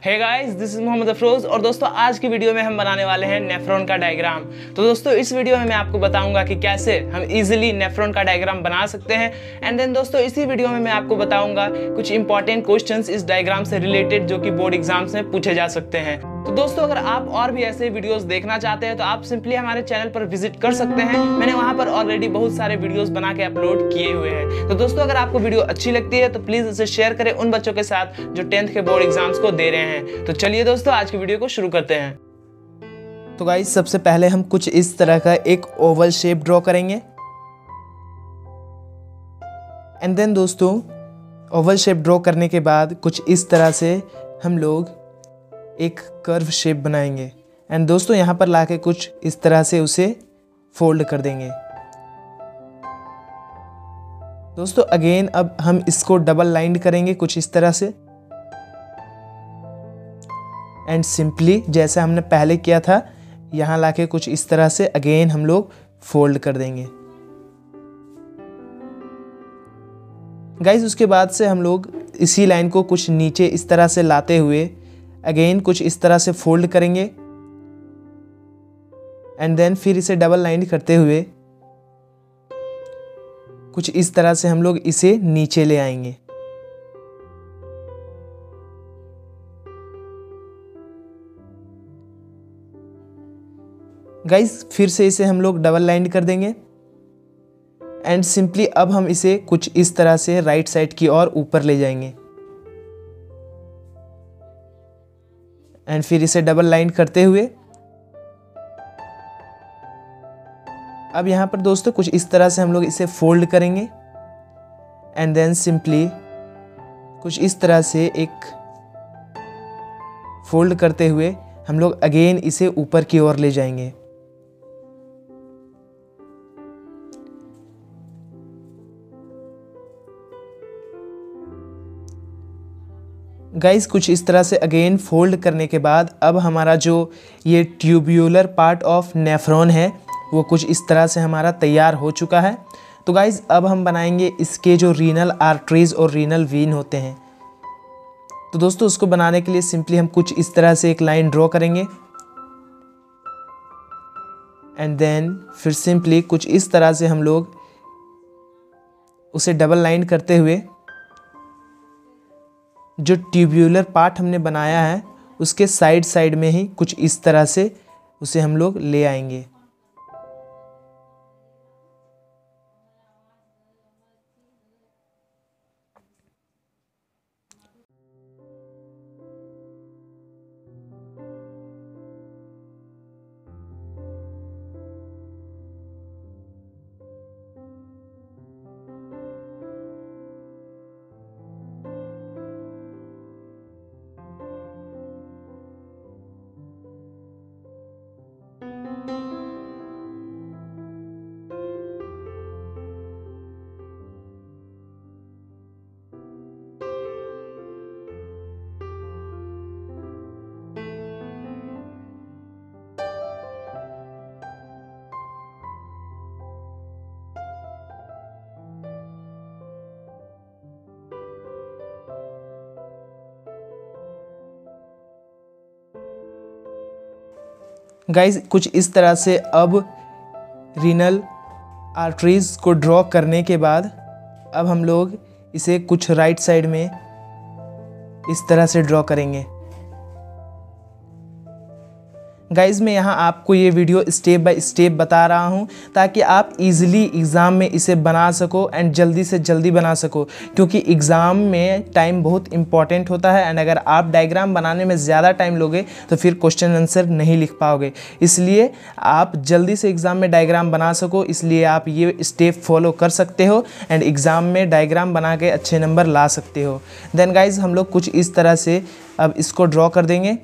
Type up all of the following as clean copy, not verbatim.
Hey guys, this is Mohammad Afroz और दोस्तों आज की वीडियो में हम बनाने वाले हैं नेफ्रॉन का डायग्राम। तो दोस्तों इस वीडियो में मैं आपको बताऊंगा कि कैसे हम इजीली नेफ्रॉन का डायग्राम बना सकते हैं। एंड देन दोस्तों इसी वीडियो में मैं आपको बताऊंगा कुछ इंपॉर्टेंट क्वेश्चंस इस डायग्राम से रिलेटेड जो कि बोर्ड एग्जाम्स में पूछे जा सकते हैं। तो दोस्तों अगर आप और भी ऐसे वीडियोस देखना चाहते हैं तो आप सिंपली हमारे चैनल पर विजिट कर सकते हैं। मैंने वहां पर ऑलरेडी बहुत सारे वीडियोस बना के अपलोड किए हुए हैं। तो दोस्तों अगर आपको वीडियो अच्छी लगती है तो प्लीज इसे शेयर करें उन बच्चों के साथ जो 10th के बोर्ड एग्जाम्स को दे रहे हैं। तो चलिए दोस्तों आज की वीडियो को शुरू करते हैं। तो गाइस सबसे पहले हम कुछ इस तरह का एक ओवल शेप ड्रॉ करेंगे। एंड देन दोस्तों ओवल शेप ड्रॉ करने के बाद कुछ इस तरह से हम लोग एक कर्व शेप बनाएंगे। एंड दोस्तों यहाँ पर लाके कुछ इस तरह से उसे फोल्ड कर देंगे। दोस्तों अगेन अब हम इसको डबल लाइन करेंगे कुछ इस तरह से। एंड सिंपली जैसा हमने पहले किया था यहाँ लाके कुछ इस तरह से अगेन हम लोग फोल्ड कर देंगे। गाइस उसके बाद से हम लोग इसी लाइन को कुछ नीचे इस तरह से लाते हुए अगेन कुछ इस तरह से फोल्ड करेंगे। एंड देन फिर इसे डबल लाइन करते हुए कुछ इस तरह से हम लोग इसे नीचे ले आएंगे। गाइस फिर से इसे हम लोग डबल लाइन कर देंगे। एंड सिंपली अब हम इसे कुछ इस तरह से राइट साइड की ओर ऊपर ले जाएंगे। एंड फिर इसे डबल लाइन करते हुए अब यहाँ पर दोस्तों कुछ इस तरह से हम लोग इसे फोल्ड करेंगे। एंड देन सिंपली कुछ इस तरह से एक फोल्ड करते हुए हम लोग अगेन इसे ऊपर की ओर ले जाएंगे। गाइस कुछ इस तरह से अगेन फोल्ड करने के बाद अब हमारा जो ये ट्यूब्यूलर पार्ट ऑफ नेफ्रॉन है वो कुछ इस तरह से हमारा तैयार हो चुका है। तो गाइस अब हम बनाएंगे इसके जो रीनल आर्टरीज और रीनल वीन होते हैं। तो दोस्तों उसको बनाने के लिए सिंपली हम कुछ इस तरह से एक लाइन ड्रॉ करेंगे। एंड देन फिर सिंपली कुछ इस तरह से हम लोग उसे डबल लाइन करते हुए जो ट्यूब्यूलर पार्ट हमने बनाया है उसके साइड साइड में ही कुछ इस तरह से उसे हम लोग ले आएंगे। गाइस कुछ इस तरह से अब रीनल आर्टरीज को ड्रॉ करने के बाद अब हम लोग इसे कुछ राइट साइड में इस तरह से ड्रॉ करेंगे। गाइज़ मैं यहाँ आपको ये वीडियो स्टेप बाय स्टेप बता रहा हूँ ताकि आप इजीली एग्ज़ाम में इसे बना सको एंड जल्दी से जल्दी बना सको, क्योंकि एग्ज़ाम में टाइम बहुत इंपॉर्टेंट होता है। एंड अगर आप डायग्राम बनाने में ज़्यादा टाइम लोगे तो फिर क्वेश्चन आंसर नहीं लिख पाओगे। इसलिए आप जल्दी से एग्ज़ाम में डायग्राम बना सको इसलिए आप ये स्टेप फॉलो कर सकते हो एंड एग्ज़ाम में डायग्राम बना के अच्छे नंबर ला सकते हो। देन गाइज़ हम लोग कुछ इस तरह से अब इसको ड्रॉ कर देंगे।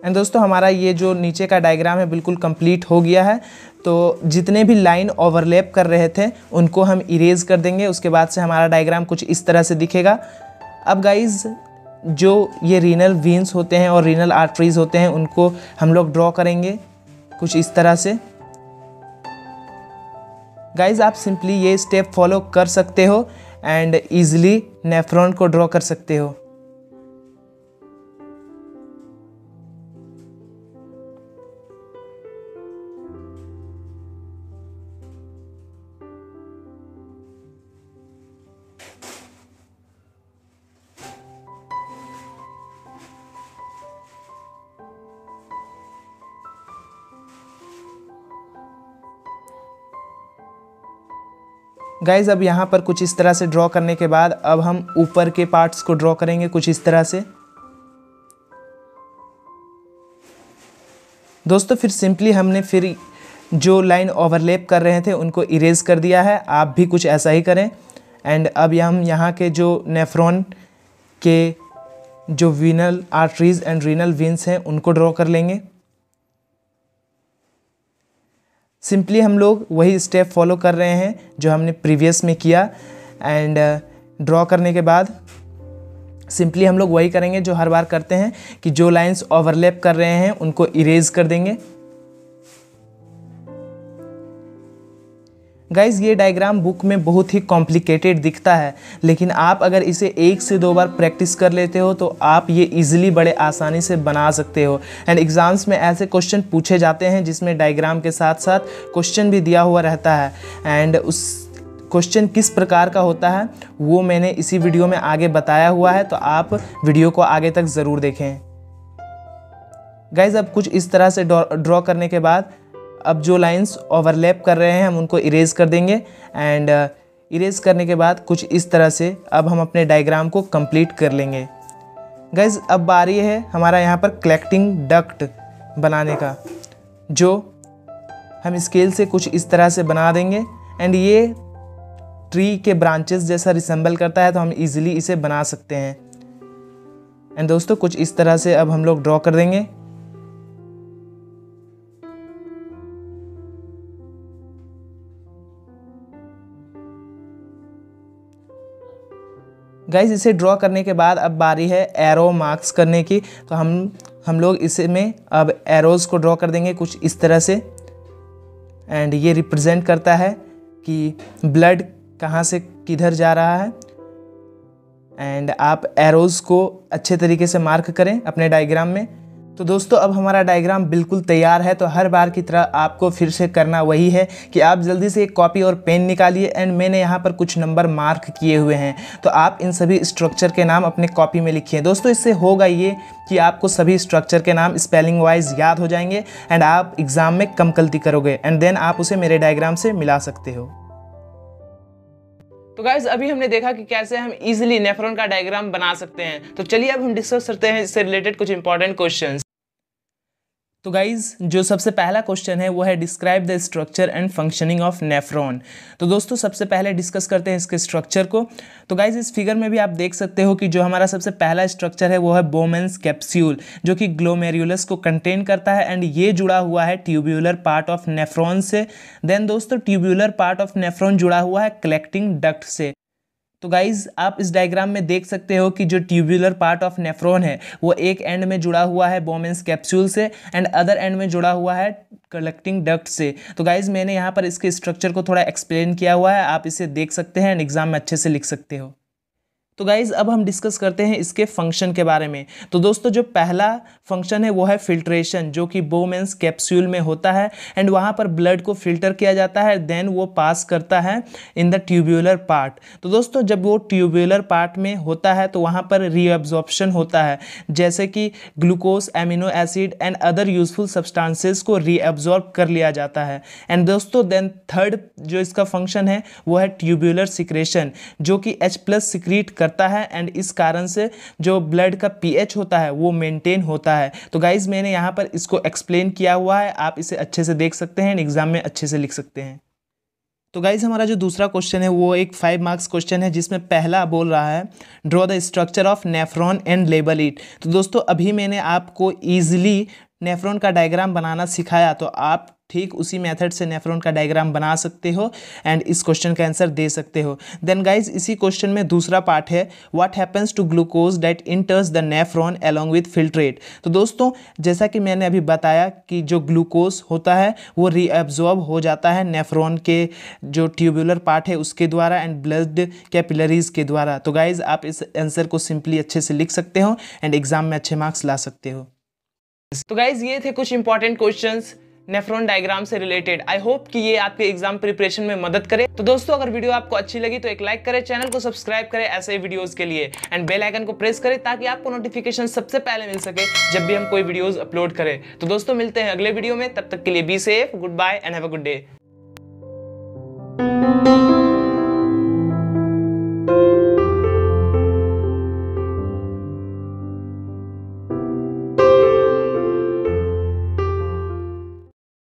एंड दोस्तों हमारा ये जो नीचे का डायग्राम है बिल्कुल कंप्लीट हो गया है। तो जितने भी लाइन ओवरलैप कर रहे थे उनको हम इरेज कर देंगे। उसके बाद से हमारा डायग्राम कुछ इस तरह से दिखेगा। अब गाइज़ जो ये रीनल वीन्स होते हैं और रीनल आर्टरीज होते हैं उनको हम लोग ड्रॉ करेंगे कुछ इस तरह से। गाइज़ आप सिंपली ये स्टेप फॉलो कर सकते हो एंड ईजिली नेफ्रॉन को ड्रॉ कर सकते हो। गाइज अब यहाँ पर कुछ इस तरह से ड्रॉ करने के बाद अब हम ऊपर के पार्ट्स को ड्रॉ करेंगे कुछ इस तरह से। दोस्तों फिर सिंपली हमने फिर जो लाइन ओवरलैप कर रहे थे उनको इरेज कर दिया है, आप भी कुछ ऐसा ही करें। एंड अब हम यहाँ के जो नेफ्रॉन के जो वीनल आर्टरीज एंड रीनल वेन्स हैं उनको ड्रॉ कर लेंगे। सिंपली हम लोग वही स्टेप फॉलो कर रहे हैं जो हमने प्रीवियस में किया। एंड ड्रॉ करने के बाद सिंपली हम लोग वही करेंगे जो हर बार करते हैं कि जो लाइंस ओवरलैप कर रहे हैं उनको इरेज कर देंगे। गाइज ये डायग्राम बुक में बहुत ही कॉम्प्लिकेटेड दिखता है, लेकिन आप अगर इसे 1 से 2 बार प्रैक्टिस कर लेते हो तो आप ये इजीली बड़े आसानी से बना सकते हो। एंड एग्ज़ाम्स में ऐसे क्वेश्चन पूछे जाते हैं जिसमें डायग्राम के साथ साथ क्वेश्चन भी दिया हुआ रहता है। एंड उस क्वेश्चन किस प्रकार का होता है वो मैंने इसी वीडियो में आगे बताया हुआ है, तो आप वीडियो को आगे तक ज़रूर देखें। गाइज अब कुछ इस तरह से ड्रॉ करने के बाद अब जो लाइंस ओवरलैप कर रहे हैं हम उनको इरेज कर देंगे। एंड इरेज करने के बाद कुछ इस तरह से अब हम अपने डायग्राम को कंप्लीट कर लेंगे। गाइज अब बारी है हमारा यहाँ पर कलेक्टिंग डक्ट बनाने का, जो हम स्केल से कुछ इस तरह से बना देंगे। एंड ये ट्री के ब्रांचेस जैसा रिसेंबल करता है तो हम इजीली इसे बना सकते हैं। एंड दोस्तों कुछ इस तरह से अब हम लोग ड्रॉ कर देंगे। गाइज इसे ड्रॉ करने के बाद अब बारी है एरो मार्क्स करने की, तो हम लोग इसमें अब एरोज़ को ड्रॉ कर देंगे कुछ इस तरह से। एंड ये रिप्रेजेंट करता है कि ब्लड कहाँ से किधर जा रहा है। एंड आप एरोज़ को अच्छे तरीके से मार्क करें अपने डायग्राम में। तो दोस्तों अब हमारा डायग्राम बिल्कुल तैयार है, तो हर बार की तरह आपको फिर से करना वही है कि आप जल्दी से एक कॉपी और पेन निकालिए। एंड मैंने यहाँ पर कुछ नंबर मार्क किए हुए हैं, तो आप इन सभी स्ट्रक्चर के नाम अपने कॉपी में लिखिए। दोस्तों इससे होगा ये कि आपको सभी स्ट्रक्चर के नाम स्पेलिंग वाइज याद हो जाएंगे एंड आप एग्ज़ाम में कम गलती करोगे। एंड देन आप उसे मेरे डायग्राम से मिला सकते हो। तो गाइज अभी हमने देखा कि कैसे हम इजीली नेफ्रॉन का डायग्राम बना सकते हैं। तो चलिए अब हम डिस्कस करते हैं इससे रिलेटेड कुछ इंपॉर्टेंट क्वेश्चंस। तो गाइज़ जो सबसे पहला क्वेश्चन है वो है describe the structure and functioning of nephron. तो दोस्तों सबसे पहले डिस्कस करते हैं इसके स्ट्रक्चर को। तो गाइज़ इस फिगर में भी आप देख सकते हो कि जो हमारा सबसे पहला स्ट्रक्चर है वो है बोमेन्स कैप्सूल, जो कि ग्लोमेरुलस को कंटेन करता है। एंड ये जुड़ा हुआ है ट्यूब्यूलर पार्ट ऑफ नेफ्रॉन से। देन दोस्तों ट्यूब्यूलर पार्ट ऑफ नेफ्रॉन जुड़ा हुआ है कलेक्टिंग डक्ट से। तो गाइज़ आप इस डायग्राम में देख सकते हो कि जो ट्यूब्यूलर पार्ट ऑफ नेफ्रॉन है वो एक एंड में जुड़ा हुआ है बोमेन्स कैप्सूल से एंड अदर एंड में जुड़ा हुआ है कलेक्टिंग डक्ट से। तो गाइज़ मैंने यहाँ पर इसके स्ट्रक्चर को थोड़ा एक्सप्लेन किया हुआ है, आप इसे देख सकते हैं एंड एग्जाम में अच्छे से लिख सकते हो। तो गाइज़ अब हम डिस्कस करते हैं इसके फंक्शन के बारे में। तो दोस्तों जो पहला फंक्शन है वो है फिल्ट्रेशन, जो कि बोमेन्स कैप्सूल में होता है। एंड वहाँ पर ब्लड को फिल्टर किया जाता है, देन वो पास करता है इन द ट्यूब्यूलर पार्ट। तो दोस्तों जब वो ट्यूब्यूलर पार्ट में होता है तो वहाँ पर रीअब्जॉर्प्शन होता है, जैसे कि glucose, amino acid and other useful substances को रीअब्जॉर्ब कर लिया जाता है। एंड दोस्तों देन थर्ड जो इसका फंक्शन है वो है ट्यूब्यूलर सिक्रेशन, जो कि H+ सिक्रीट करता है। एंड इस कारण से जो ब्लड का pH होता है वो मेंटेन होता है। तो गाइज मैंने यहाँ पर इसको एक्सप्लेन किया हुआ है, आप इसे अच्छे से देख सकते हैं, एग्जाम में अच्छे से लिख सकते हैं। तो गाइज हमारा जो दूसरा क्वेश्चन है वो एक 5 मार्क्स क्वेश्चन है, जिसमें पहला बोल रहा है draw the structure of nephron and label it. तो दोस्तों अभी मैंने आपको ईजिली नेफ्रॉन का डायग्राम बनाना सिखाया तो आप ठीक उसी मेथड से नेफ्रॉन का डायग्राम बना सकते हो एंड इस क्वेश्चन का आंसर दे सकते हो। देन गाइज इसी क्वेश्चन में दूसरा पार्ट है, what happens to glucose that enters the nephron along with filtrate. तो दोस्तों जैसा कि मैंने अभी बताया कि जो ग्लूकोज होता है वो रीअब्जॉर्ब हो जाता है नेफ्रॉन के जो ट्यूबुलर पार्ट है उसके द्वारा एंड ब्लड कैपिलरीज के द्वारा। तो गाइज आप इस आंसर को सिंपली अच्छे से लिख सकते हो एंड एग्जाम में अच्छे मार्क्स ला सकते हो। तो गाइज ये थे कुछ इंपॉर्टेंट क्वेश्चंस नेफ्रॉन डायग्राम से रिलेटेड। आई होप कि ये आपके एग्जाम प्रिपरेशन में मदद करे। तो दोस्तों अगर वीडियो आपको अच्छी लगी तो एक लाइक करें, चैनल को सब्सक्राइब करें ऐसे ही वीडियोस के लिए एंड बेल आइकन को प्रेस करें ताकि आपको नोटिफिकेशन सबसे पहले मिल सके जब भी हम कोई वीडियोस अपलोड करें। तो दोस्तों मिलते हैं अगले वीडियो में, तब तक के लिए be safe, goodbye and have a good day.